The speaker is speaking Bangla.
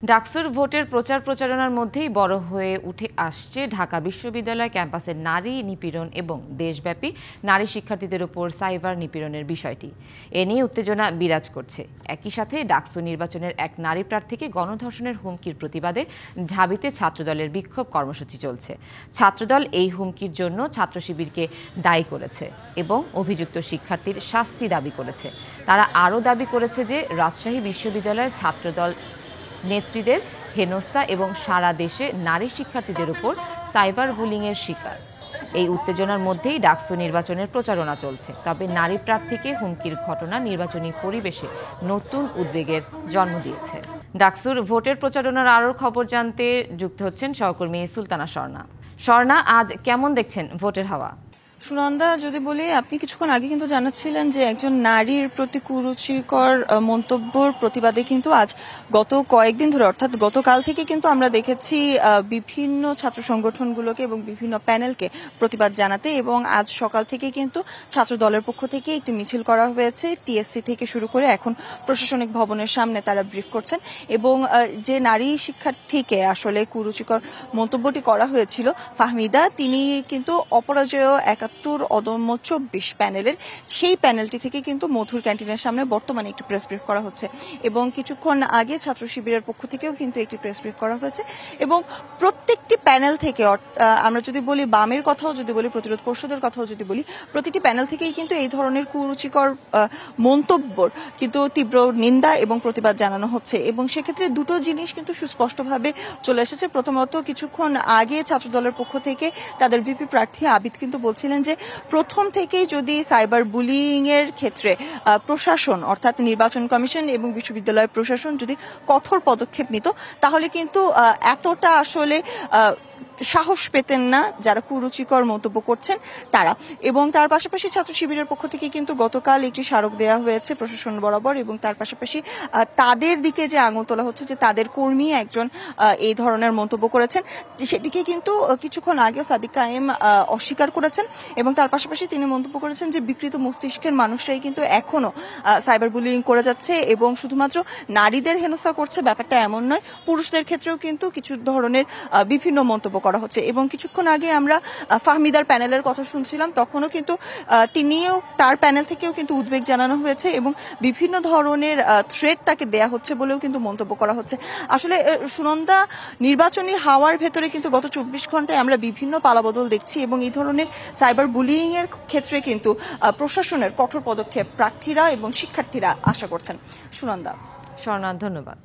ডাকসুর ভোটের প্রচার প্রচারণার মধ্যেই বড় হয়ে উঠে আসছে ঢাকা বিশ্ববিদ্যালয় ক্যাম্পাসের নারী নিপীড়ন এবং দেশব্যাপী নারী শিক্ষার্থীদের উপর সাইবার নিপীড়নের বিষয়টি। এ নিয়ে উত্তেজনা বিরাজ করছে। একই সাথে ডাকসু নির্বাচনের এক নারী প্রার্থীকে গণধর্ষণের হুমকির প্রতিবাদে ঢাবিতে ছাত্রদলের বিক্ষোভ কর্মসূচি চলছে। ছাত্রদল এই হুমকির জন্য ছাত্র শিবিরকে দায়ী করেছে এবং অভিযুক্ত শিক্ষার্থীর শাস্তি দাবি করেছে। তারা আরও দাবি করেছে যে রাজশাহী বিশ্ববিদ্যালয়ের ছাত্রদল নেত্রীদের হেনস্থা এবং সারা দেশে নারী শিক্ষার্থীদের উপর সাইবার বুলিংয়ের শিকার। এই উত্তেজনার মধ্যেই ডাকসু নির্বাচনের প্রচারণা চলছে। তবে নারী প্রার্থীকে হুমকির ঘটনা নির্বাচনী পরিবেশে নতুন উদ্বেগের জন্ম দিয়েছে। ডাকসুর ভোটের প্রচারণার আরও খবর জানতে যুক্ত হচ্ছেন সহকর্মী সুলতানা স্বর্ণা। স্বর্ণা, আজ কেমন দেখছেন ভোটের হাওয়া? সুনন্দা, যদি বলি, আপনি কিছুক্ষণ আগে কিন্তু জানাচ্ছিলেন যে একজন নারীর প্রতি কুরুচিকর মন্তব্যের প্রতিবাদে কিন্তু আজ গত কয়েকদিন ধরে, অর্থাৎ গতকাল থেকে কিন্তু আমরা দেখেছি বিভিন্ন ছাত্র সংগঠনগুলোকে এবং বিভিন্ন প্যানেলকে প্রতিবাদ জানাতে, এবং আজ সকাল থেকে কিন্তু ছাত্র দলের পক্ষ থেকে একটি মিছিল করা হয়েছে। টিএসসি থেকে শুরু করে এখন প্রশাসনিক ভবনের সামনে তারা ব্রিফ করছেন, এবং যে নারী শিক্ষার্থীকে আসলে কুরুচিকর মন্তব্যটি করা হয়েছিল ফাহমিদা, তিনি কিন্তু অপরাজেয় ৭১ অদম্য ২৪ প্যানেলের সেই প্যানেলটি থেকে কিন্তু মধুর ক্যান্টিনের সামনে বর্তমানে একটি প্রেস ব্রিফ করা হচ্ছে, এবং কিছুক্ষণ আগে ছাত্র শিবিরের পক্ষ থেকেও কিন্তু একটি প্রেস ব্রিফ করা হয়েছে। এবং প্রত্যেকটি প্যানেল থেকে, আমরা যদি বলি বামের কথাও যদি বলি, প্রতিরোধ পরিষদের কথাও যদি বলি, প্রতিটি প্যানেল থেকেই কিন্তু এই ধরনের কুরুচিকর মন্তব্যর কিন্তু তীব্র নিন্দা এবং প্রতিবাদ জানানো হচ্ছে। এবং সেক্ষেত্রে দুটো জিনিস কিন্তু সুস্পষ্টভাবে চলে এসেছে। প্রথমত, কিছুক্ষণ আগে ছাত্র দলের পক্ষ থেকে তাদের ভিপি প্রার্থী আবিদ কিন্তু বলছিলেন যে প্রথম থেকেই যদি সাইবার বুলিং এর ক্ষেত্রে প্রশাসন, অর্থাৎ নির্বাচন কমিশন এবং বিশ্ববিদ্যালয় প্রশাসন যদি কঠোর পদক্ষেপ নিত, তাহলে কিন্তু এতটা আসলে সাহস পেতেন না যারা কুরুচিকর মন্তব্য করছেন তারা। এবং তার পাশাপাশি ছাত্র শিবিরের পক্ষ থেকে কিন্তু গতকাল একটি স্মারক দেওয়া হয়েছে প্রশাসন বরাবর, এবং তার পাশাপাশি তাদের দিকে যে আঙুল তোলা হচ্ছে যে তাদের কর্মী একজন এই ধরনের মন্তব্য করেছেন, সেটিকে কিন্তু কিছুক্ষণ আগে সাদিক কায়েম অস্বীকার করেছেন। এবং তার পাশাপাশি তিনি মন্তব্য করেছেন যে বিকৃত মস্তিষ্কের মানুষরাই কিন্তু এখনো সাইবার বুলিং করে যাচ্ছে, এবং শুধুমাত্র নারীদের হেনস্থা করছে ব্যাপারটা এমন নয়, পুরুষদের ক্ষেত্রেও কিন্তু কিছু ধরনের বিভিন্ন মন্তব্য করা হচ্ছে। এবং কিছুক্ষণ আগে আমরা ফাহমিদার প্যানেলের কথা শুনছিলাম, তখনও কিন্তু তিনিও, তার প্যানেল থেকেও কিন্তু উদ্বেগ জানানো হয়েছে, এবং বিভিন্ন ধরনের থ্রেট তাকে দেয়া হচ্ছে বলেও কিন্তু মন্তব্য করা হচ্ছে। আসলে সুনন্দা, নির্বাচনী হাওয়ার ভেতরে কিন্তু গত ২৪ ঘন্টায় আমরা বিভিন্ন পালাবদল দেখছি, এবং এই ধরনের সাইবার বুলিং এর ক্ষেত্রে কিন্তু প্রশাসনের কঠোর পদক্ষেপ প্রার্থীরা এবং শিক্ষার্থীরা আশা করছেন। সুনন্দা। স্বর্ণা, ধন্যবাদ।